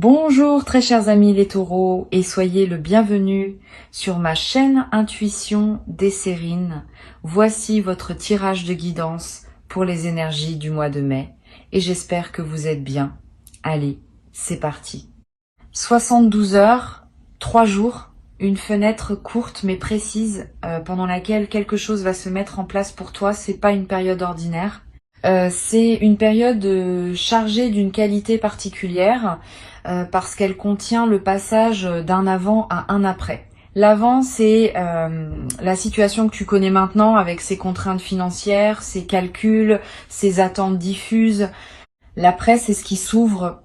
Bonjour très chers amis les taureaux et soyez le bienvenu sur ma chaîne Intuition des Sérines. Voici votre tirage de guidance pour les énergies du mois de mai et j'espère que vous êtes bien. Allez, c'est parti. 72 heures, 3 jours, une fenêtre courte mais précise pendant laquelle quelque chose va se mettre en place pour toi. C'est pas une période ordinaire. C'est une période chargée d'une qualité particulière parce qu'elle contient le passage d'un avant à un après. L'avant, c'est la situation que tu connais maintenant avec ses contraintes financières, ses calculs, ses attentes diffuses. L'après, c'est ce qui s'ouvre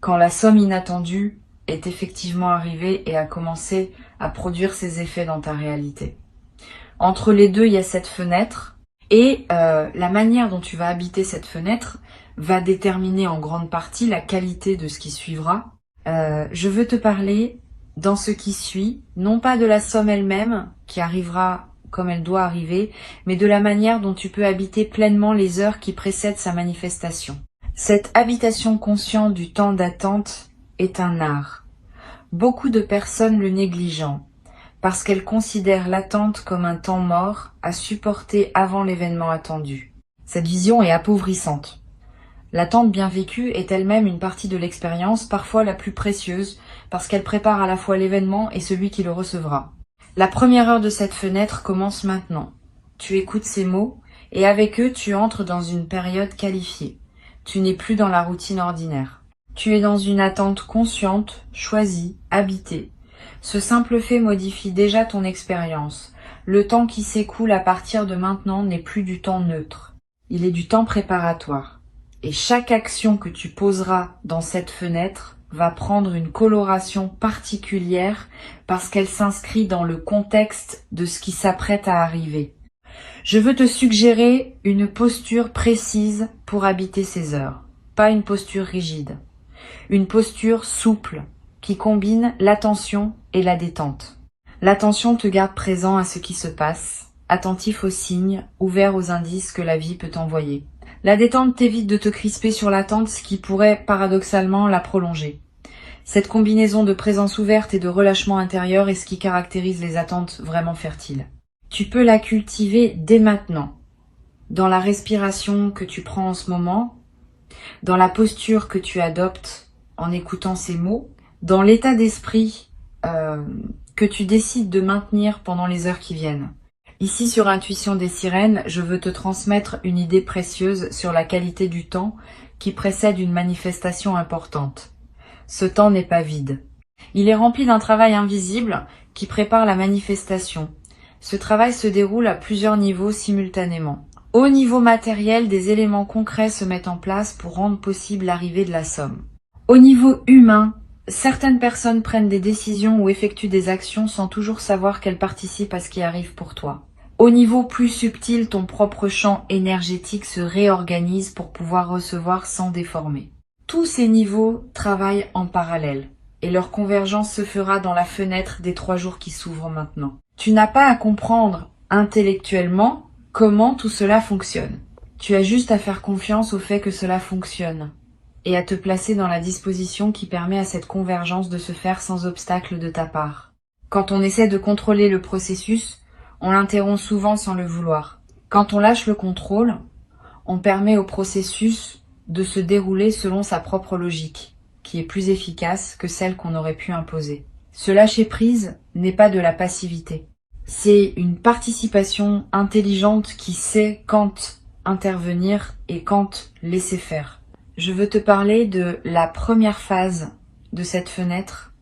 quand la somme inattendue est effectivement arrivée et a commencé à produire ses effets dans ta réalité. Entre les deux, il y a cette fenêtre. Et la manière dont tu vas habiter cette fenêtre va déterminer en grande partie la qualité de ce qui suivra. Je veux te parler dans ce qui suit, non pas de la somme elle-même, qui arrivera comme elle doit arriver, mais de la manière dont tu peux habiter pleinement les heures qui précèdent sa manifestation. Cette habitation consciente du temps d'attente est un art. Beaucoup de personnes le négligeant, parce qu'elle considère l'attente comme un temps mort à supporter avant l'événement attendu. Cette vision est appauvrissante. L'attente bien vécue est elle-même une partie de l'expérience, parfois la plus précieuse, parce qu'elle prépare à la fois l'événement et celui qui le recevra. La première heure de cette fenêtre commence maintenant. Tu écoutes ces mots, et avec eux tu entres dans une période qualifiée. Tu n'es plus dans la routine ordinaire. Tu es dans une attente consciente, choisie, habitée. Ce simple fait modifie déjà ton expérience. Le temps qui s'écoule à partir de maintenant n'est plus du temps neutre. Il est du temps préparatoire. Et chaque action que tu poseras dans cette fenêtre va prendre une coloration particulière parce qu'elle s'inscrit dans le contexte de ce qui s'apprête à arriver. Je veux te suggérer une posture précise pour habiter ces heures. Pas une posture rigide. Une posture souple, qui combine l'attention et la détente. L'attention te garde présent à ce qui se passe, attentif aux signes, ouvert aux indices que la vie peut t'envoyer. La détente t'évite de te crisper sur l'attente, ce qui pourrait paradoxalement la prolonger. Cette combinaison de présence ouverte et de relâchement intérieur est ce qui caractérise les attentes vraiment fertiles. Tu peux la cultiver dès maintenant, dans la respiration que tu prends en ce moment, dans la posture que tu adoptes en écoutant ces mots, dans l'état d'esprit que tu décides de maintenir pendant les heures qui viennent. Ici sur Intuition des Sirènes, je veux te transmettre une idée précieuse sur la qualité du temps qui précède une manifestation importante. Ce temps n'est pas vide. Il est rempli d'un travail invisible qui prépare la manifestation. Ce travail se déroule à plusieurs niveaux simultanément. Au niveau matériel, des éléments concrets se mettent en place pour rendre possible l'arrivée de la somme. Au niveau humain, certaines personnes prennent des décisions ou effectuent des actions sans toujours savoir qu'elles participent à ce qui arrive pour toi. Au niveau plus subtil, ton propre champ énergétique se réorganise pour pouvoir recevoir sans déformer. Tous ces niveaux travaillent en parallèle et leur convergence se fera dans la fenêtre des 3 jours qui s'ouvrent maintenant. Tu n'as pas à comprendre intellectuellement comment tout cela fonctionne. Tu as juste à faire confiance au fait que cela fonctionne et à te placer dans la disposition qui permet à cette convergence de se faire sans obstacle de ta part. Quand on essaie de contrôler le processus, on l'interrompt souvent sans le vouloir. Quand on lâche le contrôle, on permet au processus de se dérouler selon sa propre logique, qui est plus efficace que celle qu'on aurait pu imposer. Ce lâcher-prise n'est pas de la passivité. C'est une participation intelligente qui sait quand intervenir et quand laisser faire. Je veux te parler de la première phase de cette fenêtre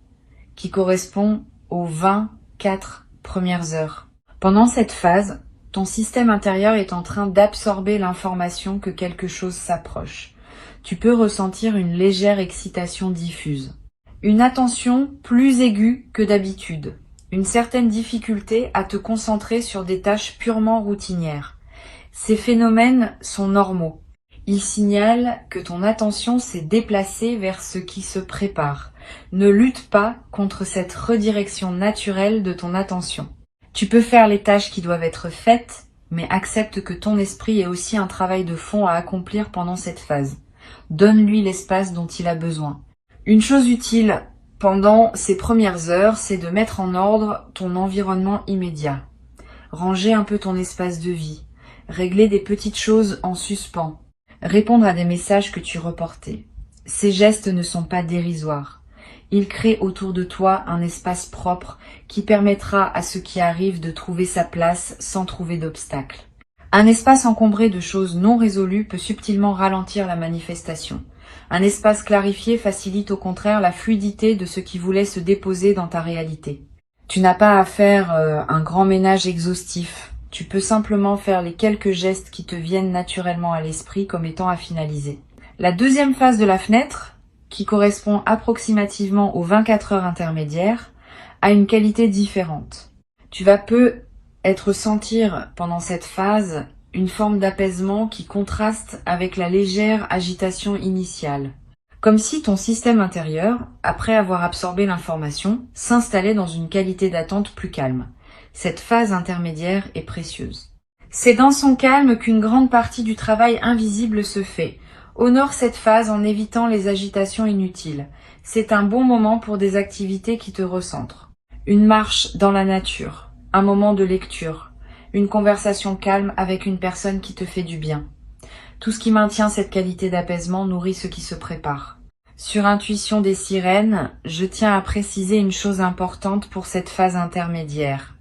qui correspond aux 24 premières heures. Pendant cette phase, ton système intérieur est en train d'absorber l'information que quelque chose s'approche. Tu peux ressentir une légère excitation diffuse, une attention plus aiguë que d'habitude, une certaine difficulté à te concentrer sur des tâches purement routinières. Ces phénomènes sont normaux. Ils signalent que ton attention s'est déplacée vers ce qui se prépare. Ne lutte pas contre cette redirection naturelle de ton attention. Tu peux faire les tâches qui doivent être faites, mais accepte que ton esprit ait aussi un travail de fond à accomplir pendant cette phase. Donne-lui l'espace dont il a besoin. Une chose utile pendant ces premières heures, c'est de mettre en ordre ton environnement immédiat. Ranger un peu ton espace de vie. Régler des petites choses en suspens. Répondre à des messages que tu reportais. Ces gestes ne sont pas dérisoires. Ils créent autour de toi un espace propre qui permettra à ce qui arrive de trouver sa place sans trouver d'obstacles. Un espace encombré de choses non résolues peut subtilement ralentir la manifestation. Un espace clarifié facilite au contraire la fluidité de ce qui voulait se déposer dans ta réalité. Tu n'as pas à faire un grand ménage exhaustif. Tu peux simplement faire les quelques gestes qui te viennent naturellement à l'esprit comme étant à finaliser. La deuxième phase de la fenêtre, qui correspond approximativement aux 24 heures intermédiaires, a une qualité différente. Tu vas peut-être sentir pendant cette phase une forme d'apaisement qui contraste avec la légère agitation initiale. Comme si ton système intérieur, après avoir absorbé l'information, s'installait dans une qualité d'attente plus calme. Cette phase intermédiaire est précieuse. C'est dans son calme qu'une grande partie du travail invisible se fait. Honore cette phase en évitant les agitations inutiles. C'est un bon moment pour des activités qui te recentrent. Une marche dans la nature, un moment de lecture, une conversation calme avec une personne qui te fait du bien. Tout ce qui maintient cette qualité d'apaisement nourrit ce qui se prépare. Sur Intuition des sirènes, je tiens à préciser une chose importante pour cette phase intermédiaire.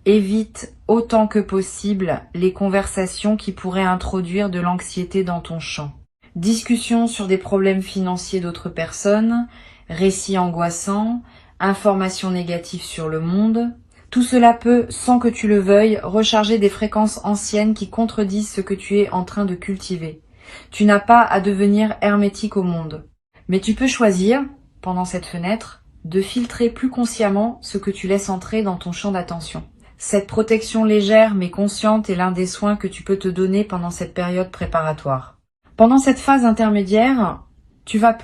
Évite autant que possible les conversations qui pourraient introduire de l'anxiété dans ton champ. Discussions sur des problèmes financiers d'autres personnes, récits angoissants, informations négatives sur le monde. Tout cela peut, sans que tu le veuilles, recharger des fréquences anciennes qui contredisent ce que tu es en train de cultiver. Tu n'as pas à devenir hermétique au monde. Mais tu peux choisir, pendant cette fenêtre, de filtrer plus consciemment ce que tu laisses entrer dans ton champ d'attention. Cette protection légère mais consciente est l'un des soins que tu peux te donner pendant cette période préparatoire. Pendant cette phase intermédiaire, tu vas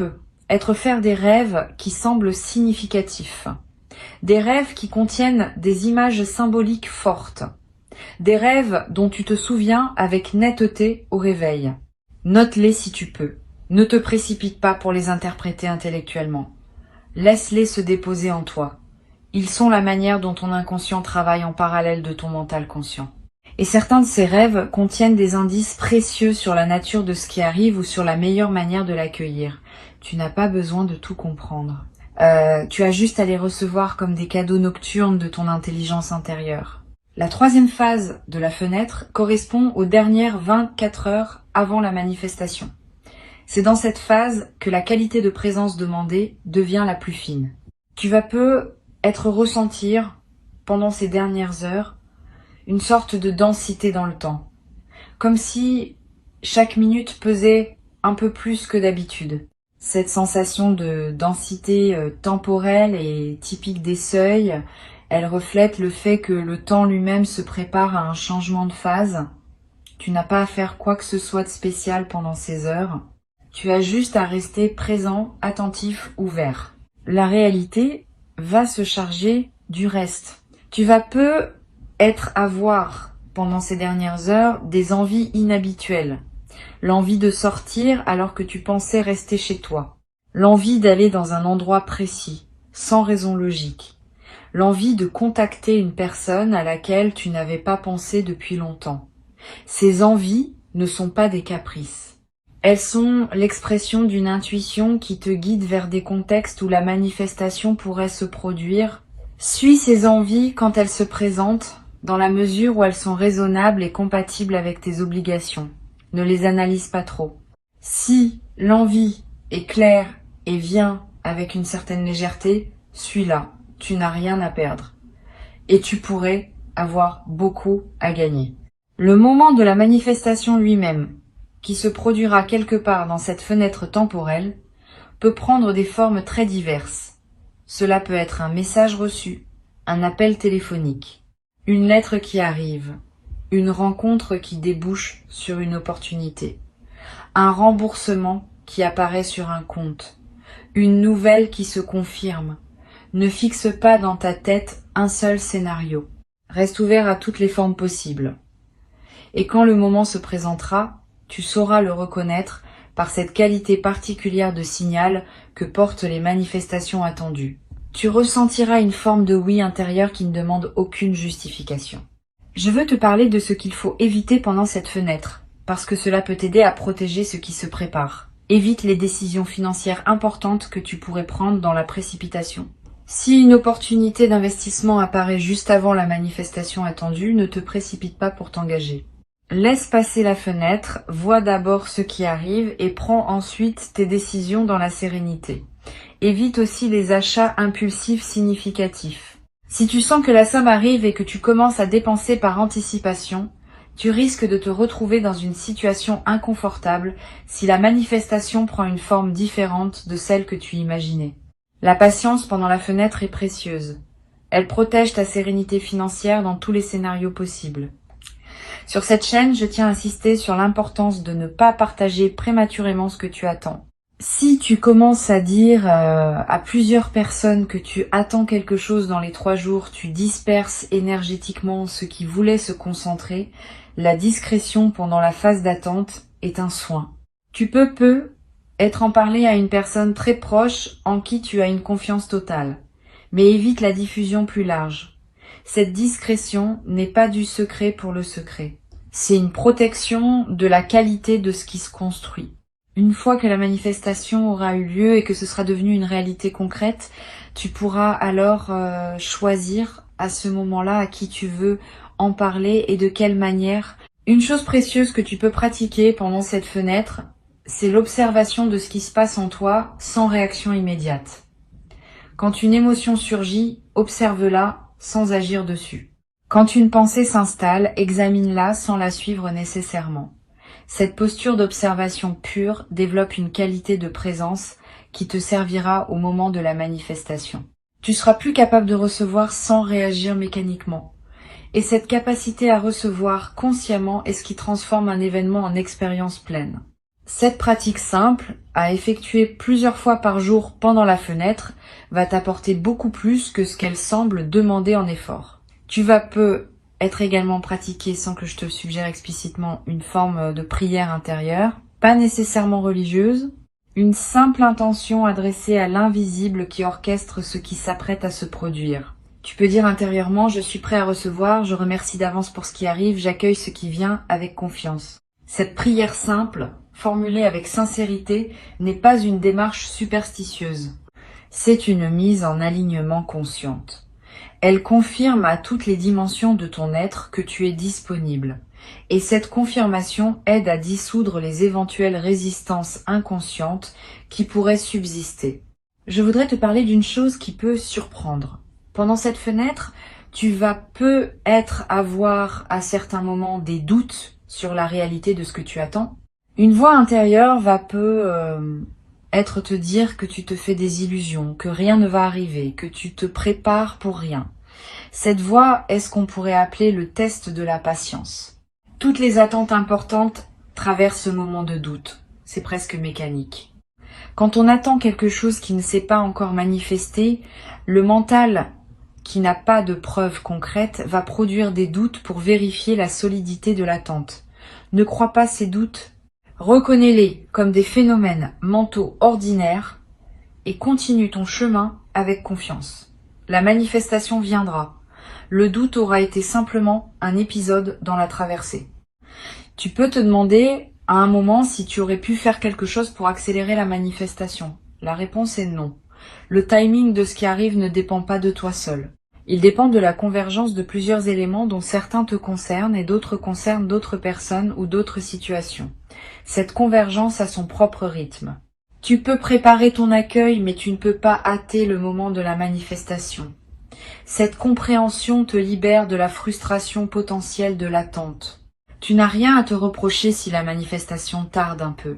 faire des rêves qui semblent significatifs. Des rêves qui contiennent des images symboliques fortes. Des rêves dont tu te souviens avec netteté au réveil. Note-les si tu peux. Ne te précipite pas pour les interpréter intellectuellement. Laisse-les se déposer en toi. Ils sont la manière dont ton inconscient travaille en parallèle de ton mental conscient. Et certains de ces rêves contiennent des indices précieux sur la nature de ce qui arrive ou sur la meilleure manière de l'accueillir. Tu n'as pas besoin de tout comprendre. Tu as juste à les recevoir comme des cadeaux nocturnes de ton intelligence intérieure. La troisième phase de la fenêtre correspond aux dernières 24 heures avant la manifestation. C'est dans cette phase que la qualité de présence demandée devient la plus fine. Tu vas ressentir, pendant ces dernières heures, une sorte de densité dans le temps. Comme si chaque minute pesait un peu plus que d'habitude. Cette sensation de densité temporelle est typique des seuils. Elle reflète le fait que le temps lui-même se prépare à un changement de phase. Tu n'as pas à faire quoi que ce soit de spécial pendant ces heures. Tu as juste à rester présent, attentif, ouvert. La réalité va se charger du reste. Tu vas avoir pendant ces dernières heures des envies inhabituelles. L'envie de sortir alors que tu pensais rester chez toi. L'envie d'aller dans un endroit précis, sans raison logique. L'envie de contacter une personne à laquelle tu n'avais pas pensé depuis longtemps. Ces envies ne sont pas des caprices. Elles sont l'expression d'une intuition qui te guide vers des contextes où la manifestation pourrait se produire. Suis ces envies quand elles se présentent, dans la mesure où elles sont raisonnables et compatibles avec tes obligations. Ne les analyse pas trop. Si l'envie est claire et vient avec une certaine légèreté, suis-la. Tu n'as rien à perdre. Et tu pourrais avoir beaucoup à gagner. Le moment de la manifestation lui-même, qui se produira quelque part dans cette fenêtre temporelle, peut prendre des formes très diverses. Cela peut être un message reçu, un appel téléphonique, une lettre qui arrive, une rencontre qui débouche sur une opportunité, un remboursement qui apparaît sur un compte, une nouvelle qui se confirme. Ne fixe pas dans ta tête un seul scénario. Reste ouvert à toutes les formes possibles. Et quand le moment se présentera, tu sauras le reconnaître par cette qualité particulière de signal que portent les manifestations attendues. Tu ressentiras une forme de oui intérieur qui ne demande aucune justification. Je veux te parler de ce qu'il faut éviter pendant cette fenêtre, parce que cela peut t'aider à protéger ce qui se prépare. Évite les décisions financières importantes que tu pourrais prendre dans la précipitation. Si une opportunité d'investissement apparaît juste avant la manifestation attendue, ne te précipite pas pour t'engager. Laisse passer la fenêtre, vois d'abord ce qui arrive et prends ensuite tes décisions dans la sérénité. Évite aussi les achats impulsifs significatifs. Si tu sens que la somme arrive et que tu commences à dépenser par anticipation, tu risques de te retrouver dans une situation inconfortable si la manifestation prend une forme différente de celle que tu imaginais. La patience pendant la fenêtre est précieuse. Elle protège ta sérénité financière dans tous les scénarios possibles. Sur cette chaîne, je tiens à insister sur l'importance de ne pas partager prématurément ce que tu attends. Si tu commences à dire à plusieurs personnes que tu attends quelque chose dans les 3 jours, tu disperses énergétiquement ceux qui voulaient se concentrer, la discrétion pendant la phase d'attente est un soin. Tu peux être en parler à une personne très proche en qui tu as une confiance totale, mais évite la diffusion plus large. Cette discrétion n'est pas du secret pour le secret. C'est une protection de la qualité de ce qui se construit. Une fois que la manifestation aura eu lieu et que ce sera devenu une réalité concrète, tu pourras alors choisir à ce moment-là à qui tu veux en parler et de quelle manière. Une chose précieuse que tu peux pratiquer pendant cette fenêtre, c'est l'observation de ce qui se passe en toi sans réaction immédiate. Quand une émotion surgit, observe-la sans agir dessus. Quand une pensée s'installe, examine-la sans la suivre nécessairement. Cette posture d'observation pure développe une qualité de présence qui te servira au moment de la manifestation. Tu seras plus capable de recevoir sans réagir mécaniquement. Et cette capacité à recevoir consciemment est ce qui transforme un événement en expérience pleine. Cette pratique simple, à effectuer plusieurs fois par jour pendant la fenêtre, va t'apporter beaucoup plus que ce qu'elle semble demander en effort. Tu vas être également pratiquée sans que je te suggère explicitement une forme de prière intérieure, pas nécessairement religieuse, une simple intention adressée à l'invisible qui orchestre ce qui s'apprête à se produire. Tu peux dire intérieurement « Je suis prêt à recevoir, je remercie d'avance pour ce qui arrive, j'accueille ce qui vient avec confiance ». Cette prière simple, formulée avec sincérité, n'est pas une démarche superstitieuse. C'est une mise en alignement consciente. Elle confirme à toutes les dimensions de ton être que tu es disponible. Et cette confirmation aide à dissoudre les éventuelles résistances inconscientes qui pourraient subsister. Je voudrais te parler d'une chose qui peut surprendre. Pendant cette fenêtre, tu vas peut-être avoir à certains moments des doutes sur la réalité de ce que tu attends. Une voix intérieure va être te dire que tu te fais des illusions, que rien ne va arriver, que tu te prépares pour rien. Cette voix est ce qu'on pourrait appeler le test de la patience. Toutes les attentes importantes traversent ce moment de doute. C'est presque mécanique. Quand on attend quelque chose qui ne s'est pas encore manifesté, le mental, qui n'a pas de preuves concrètes, va produire des doutes pour vérifier la solidité de l'attente. Ne crois pas ces doutes. Reconnais-les comme des phénomènes mentaux ordinaires et continue ton chemin avec confiance. La manifestation viendra. Le doute aura été simplement un épisode dans la traversée. Tu peux te demander à un moment si tu aurais pu faire quelque chose pour accélérer la manifestation. La réponse est non. Le timing de ce qui arrive ne dépend pas de toi seul. Il dépend de la convergence de plusieurs éléments dont certains te concernent et d'autres concernent d'autres personnes ou d'autres situations. Cette convergence a son propre rythme. Tu peux préparer ton accueil, mais tu ne peux pas hâter le moment de la manifestation. Cette compréhension te libère de la frustration potentielle de l'attente. Tu n'as rien à te reprocher si la manifestation tarde un peu.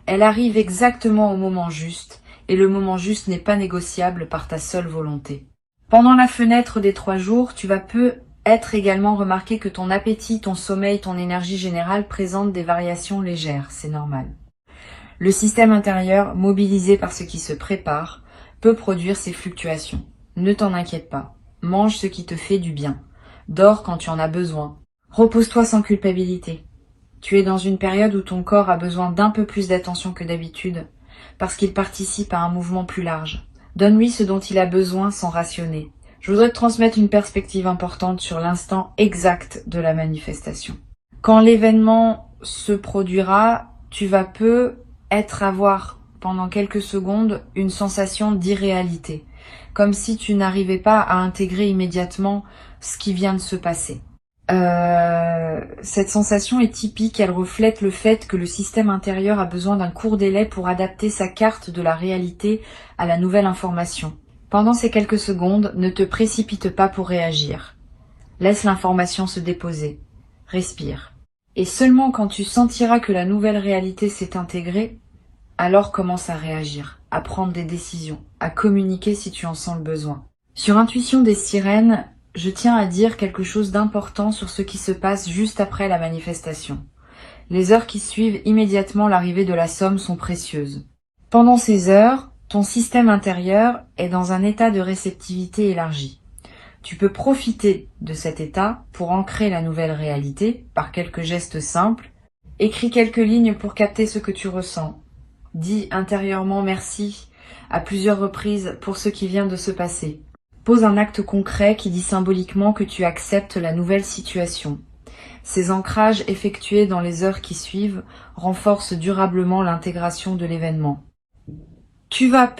Elle arrive exactement au moment juste, et le moment juste n'est pas négociable par ta seule volonté. Pendant la fenêtre des 3 jours, tu vas peut-être également remarquer que ton appétit, ton sommeil, ton énergie générale présentent des variations légères, c'est normal. Le système intérieur, mobilisé par ce qui se prépare, peut produire ces fluctuations. Ne t'en inquiète pas. Mange ce qui te fait du bien. Dors quand tu en as besoin. Repose-toi sans culpabilité. Tu es dans une période où ton corps a besoin d'un peu plus d'attention que d'habitude, parce qu'il participe à un mouvement plus large. Donne-lui ce dont il a besoin sans rationner. Je voudrais te transmettre une perspective importante sur l'instant exact de la manifestation. Quand l'événement se produira, tu vas avoir pendant quelques secondes une sensation d'irréalité, comme si tu n'arrivais pas à intégrer immédiatement ce qui vient de se passer. Cette sensation est typique, elle reflète le fait que le système intérieur a besoin d'un court délai pour adapter sa carte de la réalité à la nouvelle information. Pendant ces quelques secondes, ne te précipite pas pour réagir. Laisse l'information se déposer. Respire. Et seulement quand tu sentiras que la nouvelle réalité s'est intégrée, alors commence à réagir, à prendre des décisions, à communiquer si tu en sens le besoin. Sur Intuition des sirènes, je tiens à dire quelque chose d'important sur ce qui se passe juste après la manifestation. Les heures qui suivent immédiatement l'arrivée de la somme sont précieuses. Pendant ces heures, ton système intérieur est dans un état de réceptivité élargi. Tu peux profiter de cet état pour ancrer la nouvelle réalité par quelques gestes simples. Écris quelques lignes pour capter ce que tu ressens. Dis intérieurement merci à plusieurs reprises pour ce qui vient de se passer. Pose un acte concret qui dit symboliquement que tu acceptes la nouvelle situation. Ces ancrages effectués dans les heures qui suivent renforcent durablement l'intégration de l'événement. Tu vas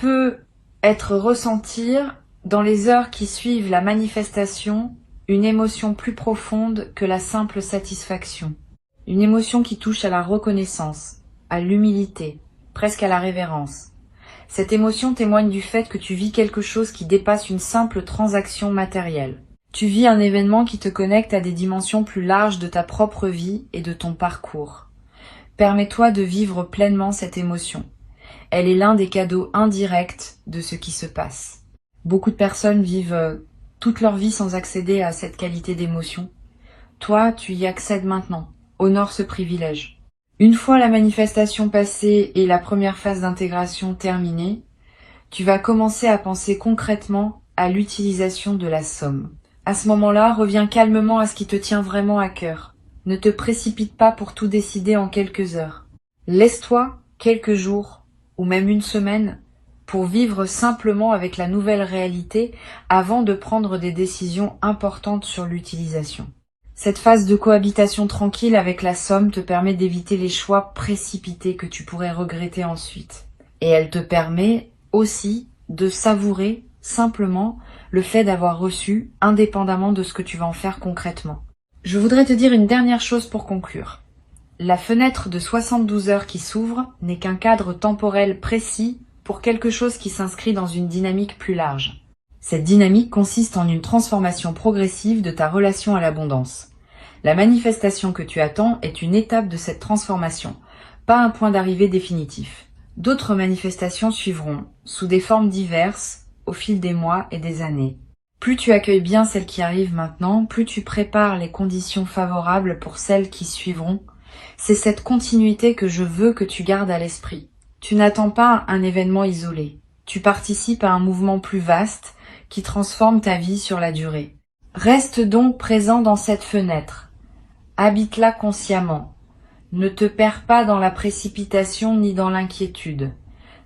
ressentir dans les heures qui suivent la manifestation une émotion plus profonde que la simple satisfaction. Une émotion qui touche à la reconnaissance, à l'humilité, presque à la révérence. Cette émotion témoigne du fait que tu vis quelque chose qui dépasse une simple transaction matérielle. Tu vis un événement qui te connecte à des dimensions plus larges de ta propre vie et de ton parcours. Permets-toi de vivre pleinement cette émotion. Elle est l'un des cadeaux indirects de ce qui se passe. Beaucoup de personnes vivent toute leur vie sans accéder à cette qualité d'émotion. Toi, tu y accèdes maintenant. Honore ce privilège. Une fois la manifestation passée et la première phase d'intégration terminée, tu vas commencer à penser concrètement à l'utilisation de la somme. À ce moment-là, reviens calmement à ce qui te tient vraiment à cœur. Ne te précipite pas pour tout décider en quelques heures. Laisse-toi quelques jours ou même une semaine pour vivre simplement avec la nouvelle réalité avant de prendre des décisions importantes sur l'utilisation. Cette phase de cohabitation tranquille avec la somme te permet d'éviter les choix précipités que tu pourrais regretter ensuite. Et elle te permet aussi de savourer simplement le fait d'avoir reçu, indépendamment de ce que tu vas en faire concrètement. Je voudrais te dire une dernière chose pour conclure. La fenêtre de 72 heures qui s'ouvre n'est qu'un cadre temporel précis pour quelque chose qui s'inscrit dans une dynamique plus large. Cette dynamique consiste en une transformation progressive de ta relation à l'abondance. La manifestation que tu attends est une étape de cette transformation, pas un point d'arrivée définitif. D'autres manifestations suivront, sous des formes diverses, au fil des mois et des années. Plus tu accueilles bien celles qui arrivent maintenant, plus tu prépares les conditions favorables pour celles qui suivront. C'est cette continuité que je veux que tu gardes à l'esprit. Tu n'attends pas un événement isolé. Tu participes à un mouvement plus vaste qui transforme ta vie sur la durée. Reste donc présent dans cette fenêtre. Habite-la consciemment. Ne te perds pas dans la précipitation ni dans l'inquiétude.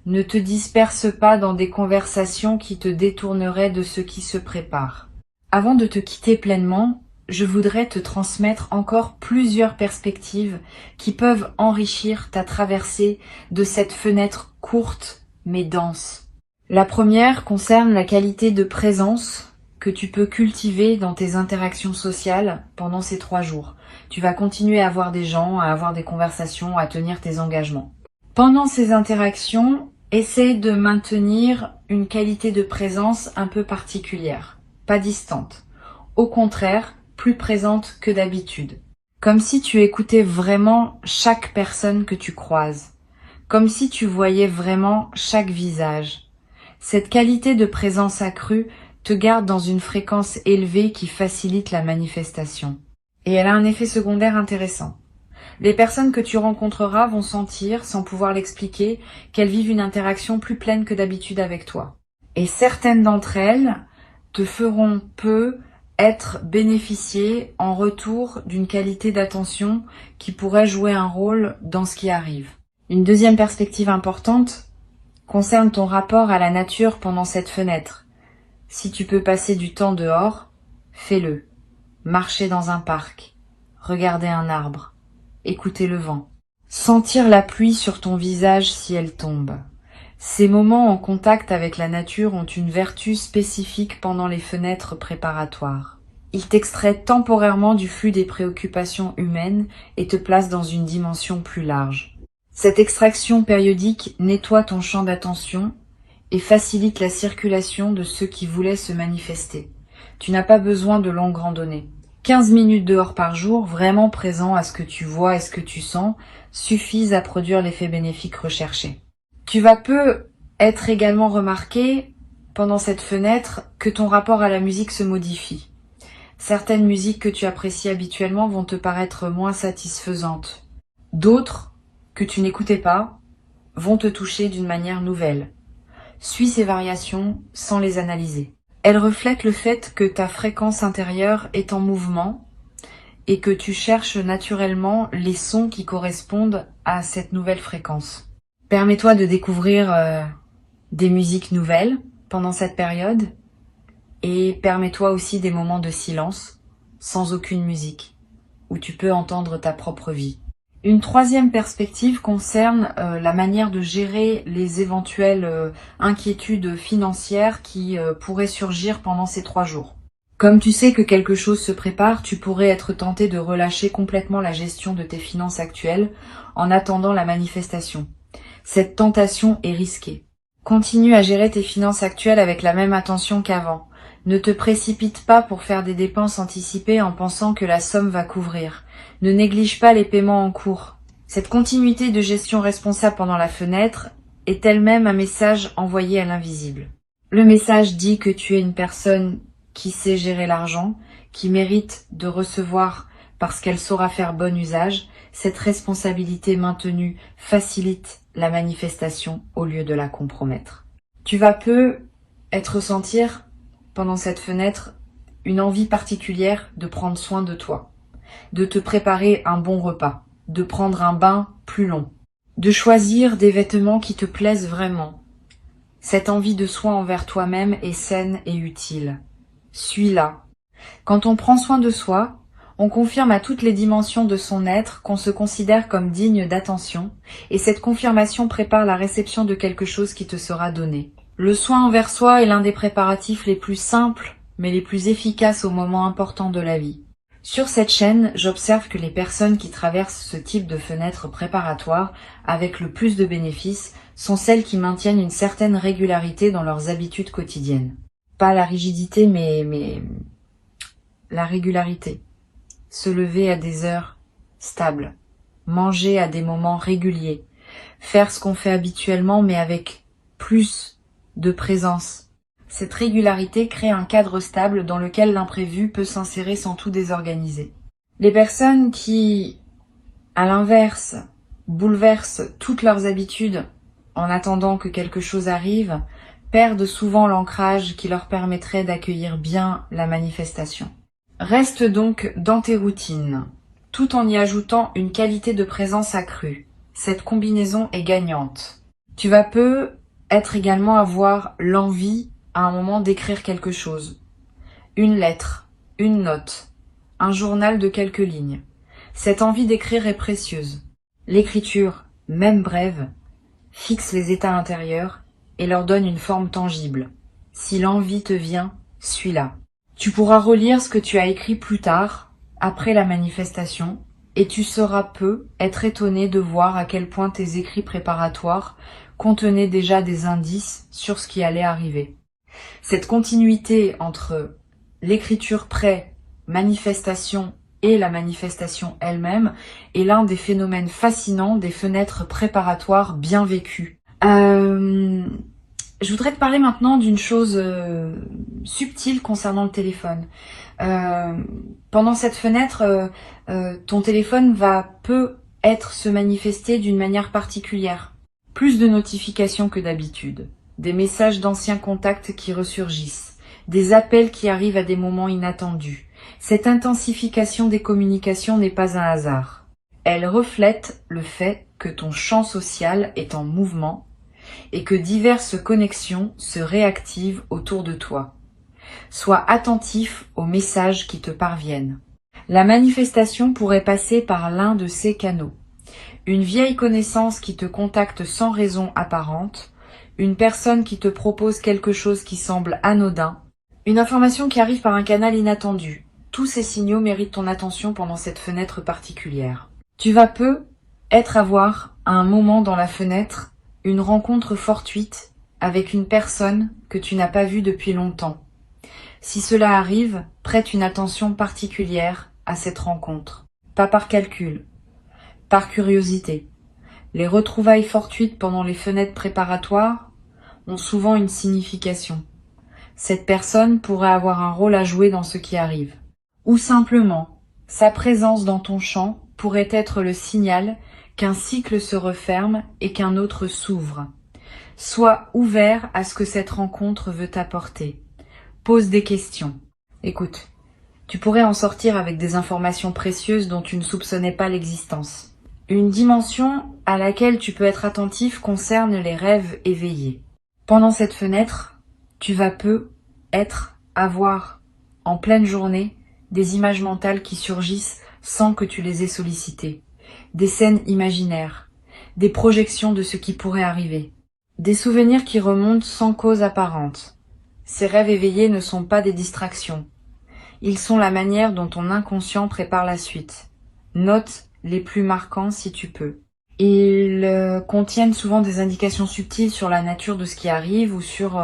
Ne te disperse pas dans des conversations qui te détourneraient de ce qui se prépare. Avant de te quitter pleinement, je voudrais te transmettre encore plusieurs perspectives qui peuvent enrichir ta traversée de cette fenêtre courte mais dense. La première concerne la qualité de présence que tu peux cultiver dans tes interactions sociales pendant ces 3 jours. Tu vas continuer à voir des gens, à avoir des conversations, à tenir tes engagements. Pendant ces interactions, essaie de maintenir une qualité de présence un peu particulière, pas distante. Au contraire, plus présente que d'habitude. Comme si tu écoutais vraiment chaque personne que tu croises. Comme si tu voyais vraiment chaque visage. Cette qualité de présence accrue te garde dans une fréquence élevée qui facilite la manifestation. Et elle a un effet secondaire intéressant. Les personnes que tu rencontreras vont sentir, sans pouvoir l'expliquer, qu'elles vivent une interaction plus pleine que d'habitude avec toi. Et certaines d'entre elles te feront être bénéficié en retour d'une qualité d'attention qui pourrait jouer un rôle dans ce qui arrive. Une deuxième perspective importante concerne ton rapport à la nature pendant cette fenêtre. Si tu peux passer du temps dehors, fais-le. Marcher dans un parc, regarder un arbre, écouter le vent, sentir la pluie sur ton visage si elle tombe. Ces moments en contact avec la nature ont une vertu spécifique pendant les fenêtres préparatoires. Ils t'extraient temporairement du flux des préoccupations humaines et te placent dans une dimension plus large. Cette extraction périodique nettoie ton champ d'attention et facilite la circulation de ceux qui voulaient se manifester. Tu n'as pas besoin de longues randonnées. 15 minutes dehors par jour, vraiment présent à ce que tu vois et ce que tu sens, suffisent à produire l'effet bénéfique recherché. Tu vas peu être également remarqué pendant cette fenêtre que ton rapport à la musique se modifie. Certaines musiques que tu apprécies habituellement vont te paraître moins satisfaisantes. D'autres, que tu n'écoutais pas, vont te toucher d'une manière nouvelle. Suis ces variations sans les analyser. Elles reflètent le fait que ta fréquence intérieure est en mouvement et que tu cherches naturellement les sons qui correspondent à cette nouvelle fréquence. Permets-toi de découvrir des musiques nouvelles pendant cette période et permets-toi aussi des moments de silence sans aucune musique où tu peux entendre ta propre vie. Une troisième perspective concerne la manière de gérer les éventuelles inquiétudes financières qui pourraient surgir pendant ces 3 jours. Comme tu sais que quelque chose se prépare, tu pourrais être tenté de relâcher complètement la gestion de tes finances actuelles en attendant la manifestation. Cette tentation est risquée. Continue à gérer tes finances actuelles avec la même attention qu'avant. Ne te précipite pas pour faire des dépenses anticipées en pensant que la somme va couvrir. Ne néglige pas les paiements en cours. Cette continuité de gestion responsable pendant la fenêtre est elle-même un message envoyé à l'invisible. Le message dit que tu es une personne qui sait gérer l'argent, qui mérite de recevoir parce qu'elle saura faire bon usage. Cette responsabilité maintenue facilite la manifestation au lieu de la compromettre. Tu vas peu ressentir pendant cette fenêtre une envie particulière de prendre soin de toi, de te préparer un bon repas, de prendre un bain plus long, de choisir des vêtements qui te plaisent vraiment. Cette envie de soin envers toi-même est saine et utile. Suis-la. Quand on prend soin de soi, on confirme à toutes les dimensions de son être qu'on se considère comme digne d'attention, et cette confirmation prépare la réception de quelque chose qui te sera donné. Le soin envers soi est l'un des préparatifs les plus simples, mais les plus efficaces au moment important de la vie. Sur cette chaîne, j'observe que les personnes qui traversent ce type de fenêtre préparatoire avec le plus de bénéfices sont celles qui maintiennent une certaine régularité dans leurs habitudes quotidiennes. Pas la rigidité, mais la régularité. Se lever à des heures stables, manger à des moments réguliers, faire ce qu'on fait habituellement mais avec plus de présence. Cette régularité crée un cadre stable dans lequel l'imprévu peut s'insérer sans tout désorganiser. Les personnes qui, à l'inverse, bouleversent toutes leurs habitudes en attendant que quelque chose arrive, perdent souvent l'ancrage qui leur permettrait d'accueillir bien la manifestation. Reste donc dans tes routines, tout en y ajoutant une qualité de présence accrue. Cette combinaison est gagnante. Tu vas peu également avoir l'envie à un moment d'écrire quelque chose. Une lettre, une note, un journal de quelques lignes. Cette envie d'écrire est précieuse. L'écriture, même brève, fixe les états intérieurs et leur donne une forme tangible. Si l'envie te vient, suis-la. Tu pourras relire ce que tu as écrit plus tard, après la manifestation, et tu sauras peu être étonné de voir à quel point tes écrits préparatoires contenaient déjà des indices sur ce qui allait arriver. Cette continuité entre l'écriture pré-manifestation et la manifestation elle-même est l'un des phénomènes fascinants des fenêtres préparatoires bien vécues. Je voudrais te parler maintenant d'une chose subtile concernant le téléphone. Pendant cette fenêtre, ton téléphone va peu se manifester d'une manière particulière. Plus de notifications que d'habitude, des messages d'anciens contacts qui ressurgissent, des appels qui arrivent à des moments inattendus. Cette intensification des communications n'est pas un hasard. Elle reflète le fait que ton champ social est en mouvement et que diverses connexions se réactivent autour de toi. Sois attentif aux messages qui te parviennent. La manifestation pourrait passer par l'un de ces canaux. Une vieille connaissance qui te contacte sans raison apparente, une personne qui te propose quelque chose qui semble anodin, une information qui arrive par un canal inattendu. Tous ces signaux méritent ton attention pendant cette fenêtre particulière. Tu vas avoir à un moment dans la fenêtre une rencontre fortuite avec une personne que tu n'as pas vue depuis longtemps. Si cela arrive, prête une attention particulière à cette rencontre. Pas par calcul, par curiosité. Les retrouvailles fortuites pendant les fenêtres préparatoires ont souvent une signification. Cette personne pourrait avoir un rôle à jouer dans ce qui arrive. Ou simplement, sa présence dans ton champ pourrait être le signal qu'un cycle se referme et qu'un autre s'ouvre. Sois ouvert à ce que cette rencontre veut t'apporter. Pose des questions. Écoute, tu pourrais en sortir avec des informations précieuses dont tu ne soupçonnais pas l'existence. Une dimension à laquelle tu peux être attentif concerne les rêves éveillés. Pendant cette fenêtre, tu vas avoir en pleine journée des images mentales qui surgissent sans que tu les aies sollicitées, des scènes imaginaires, des projections de ce qui pourrait arriver, des souvenirs qui remontent sans cause apparente. Ces rêves éveillés ne sont pas des distractions, ils sont la manière dont ton inconscient prépare la suite. Note les plus marquants si tu peux. Ils contiennent souvent des indications subtiles sur la nature de ce qui arrive ou sur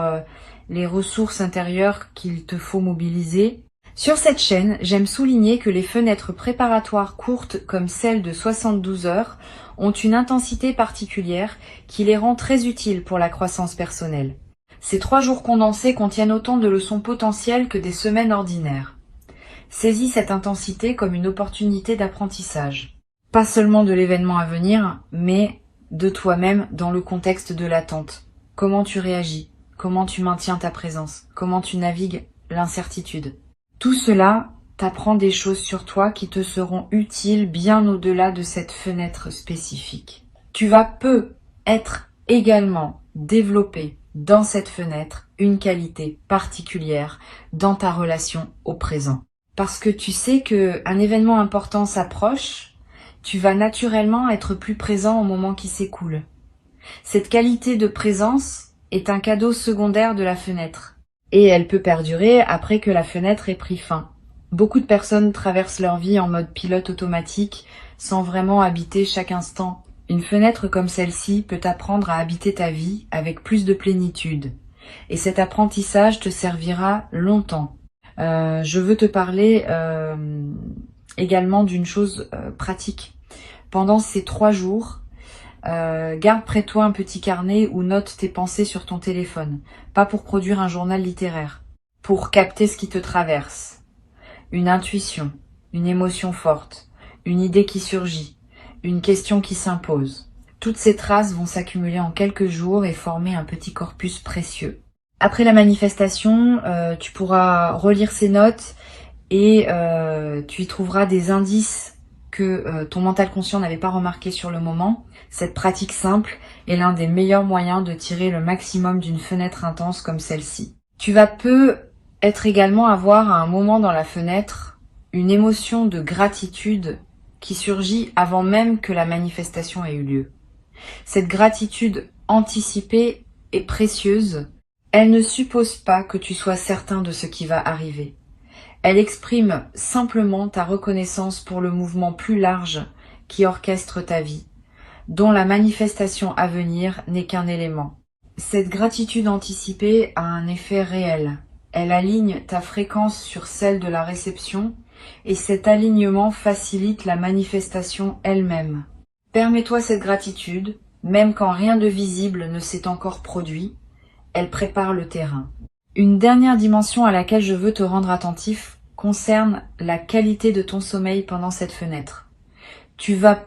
les ressources intérieures qu'il te faut mobiliser. Sur cette chaîne, j'aime souligner que les fenêtres préparatoires courtes comme celle de 72 heures ont une intensité particulière qui les rend très utiles pour la croissance personnelle. Ces 3 jours condensés contiennent autant de leçons potentielles que des semaines ordinaires. Saisis cette intensité comme une opportunité d'apprentissage. Pas seulement de l'événement à venir, mais de toi-même dans le contexte de l'attente. Comment tu réagis? Comment tu maintiens ta présence? Comment tu navigues l'incertitude? Tout cela t'apprend des choses sur toi qui te seront utiles bien au-delà de cette fenêtre spécifique. Tu vas être également développé dans cette fenêtre une qualité particulière dans ta relation au présent. Parce que tu sais qu'un événement important s'approche, tu vas naturellement être plus présent au moment qui s'écoule. Cette qualité de présence est un cadeau secondaire de la fenêtre. Et elle peut perdurer après que la fenêtre ait pris fin. Beaucoup de personnes traversent leur vie en mode pilote automatique, sans vraiment habiter chaque instant. Une fenêtre comme celle-ci peut t'apprendre à habiter ta vie avec plus de plénitude. Et cet apprentissage te servira longtemps. Je veux te parler également d'une chose pratique. Pendant ces 3 jours, garde près de toi un petit carnet ou note tes pensées sur ton téléphone. Pas pour produire un journal littéraire, pour capter ce qui te traverse. Une intuition, une émotion forte, une idée qui surgit, une question qui s'impose. Toutes ces traces vont s'accumuler en quelques jours et former un petit corpus précieux. Après la manifestation, tu pourras relire ces notes et tu y trouveras des indices que ton mental conscient n'avait pas remarqué sur le moment. Cette pratique simple est l'un des meilleurs moyens de tirer le maximum d'une fenêtre intense comme celle-ci. Tu vas être également avoir à un moment dans la fenêtre une émotion de gratitude qui surgit avant même que la manifestation ait eu lieu. Cette gratitude anticipée est précieuse. Elle ne suppose pas que tu sois certain de ce qui va arriver. Elle exprime simplement ta reconnaissance pour le mouvement plus large qui orchestre ta vie, dont la manifestation à venir n'est qu'un élément. Cette gratitude anticipée a un effet réel. Elle aligne ta fréquence sur celle de la réception et cet alignement facilite la manifestation elle-même. Permets-toi cette gratitude, même quand rien de visible ne s'est encore produit. Elle prépare le terrain. Une dernière dimension à laquelle je veux te rendre attentif concerne la qualité de ton sommeil pendant cette fenêtre. Tu vas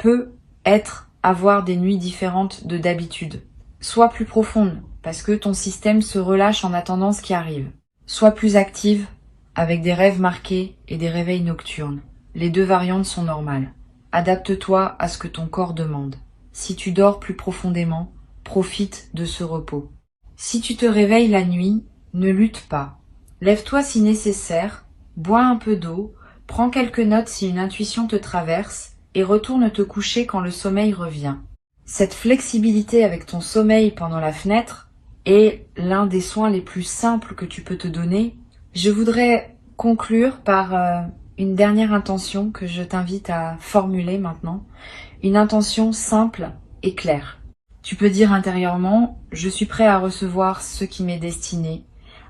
avoir des nuits différentes de d'habitude. Sois plus profonde, parce que ton système se relâche en attendant ce qui arrive. Sois plus active, avec des rêves marqués et des réveils nocturnes. Les deux variantes sont normales. Adapte-toi à ce que ton corps demande. Si tu dors plus profondément, profite de ce repos. Si tu te réveilles la nuit, ne lutte pas. Lève-toi si nécessaire, bois un peu d'eau, prends quelques notes si une intuition te traverse et retourne te coucher quand le sommeil revient. Cette flexibilité avec ton sommeil pendant la fenêtre est l'un des soins les plus simples que tu peux te donner. Je voudrais conclure par une dernière intention que je t'invite à formuler maintenant. Une intention simple et claire. Tu peux dire intérieurement « Je suis prêt à recevoir ce qui m'est destiné »,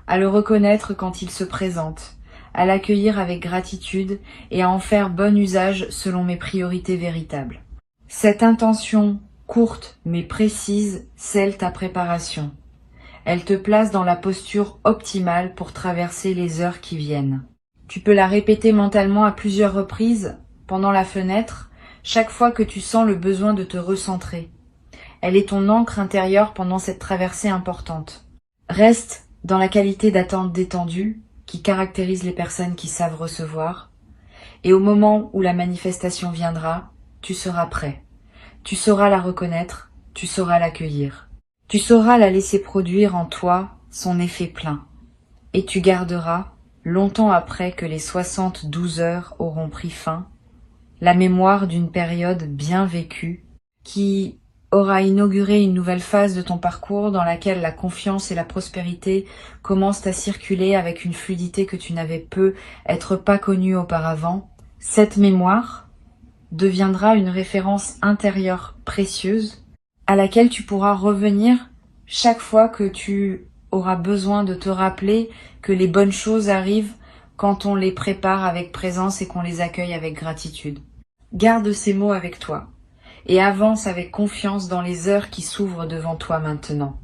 à le reconnaître quand il se présente, à l'accueillir avec gratitude et à en faire bon usage selon mes priorités véritables. Cette intention courte mais précise scelle ta préparation. Elle te place dans la posture optimale pour traverser les heures qui viennent. Tu peux la répéter mentalement à plusieurs reprises pendant la fenêtre, chaque fois que tu sens le besoin de te recentrer. Elle est ton ancre intérieure pendant cette traversée importante. Reste dans la qualité d'attente détendue qui caractérise les personnes qui savent recevoir. Et au moment où la manifestation viendra, tu seras prêt. Tu sauras la reconnaître, tu sauras l'accueillir. Tu sauras la laisser produire en toi son effet plein. Et tu garderas, longtemps après que les 72 heures auront pris fin, la mémoire d'une période bien vécue qui aura inauguré une nouvelle phase de ton parcours dans laquelle la confiance et la prospérité commencent à circuler avec une fluidité que tu n'avais peut-être pas connue auparavant. Cette mémoire deviendra une référence intérieure précieuse à laquelle tu pourras revenir chaque fois que tu auras besoin de te rappeler que les bonnes choses arrivent quand on les prépare avec présence et qu'on les accueille avec gratitude. Garde ces mots avec toi et avance avec confiance dans les heures qui s'ouvrent devant toi maintenant.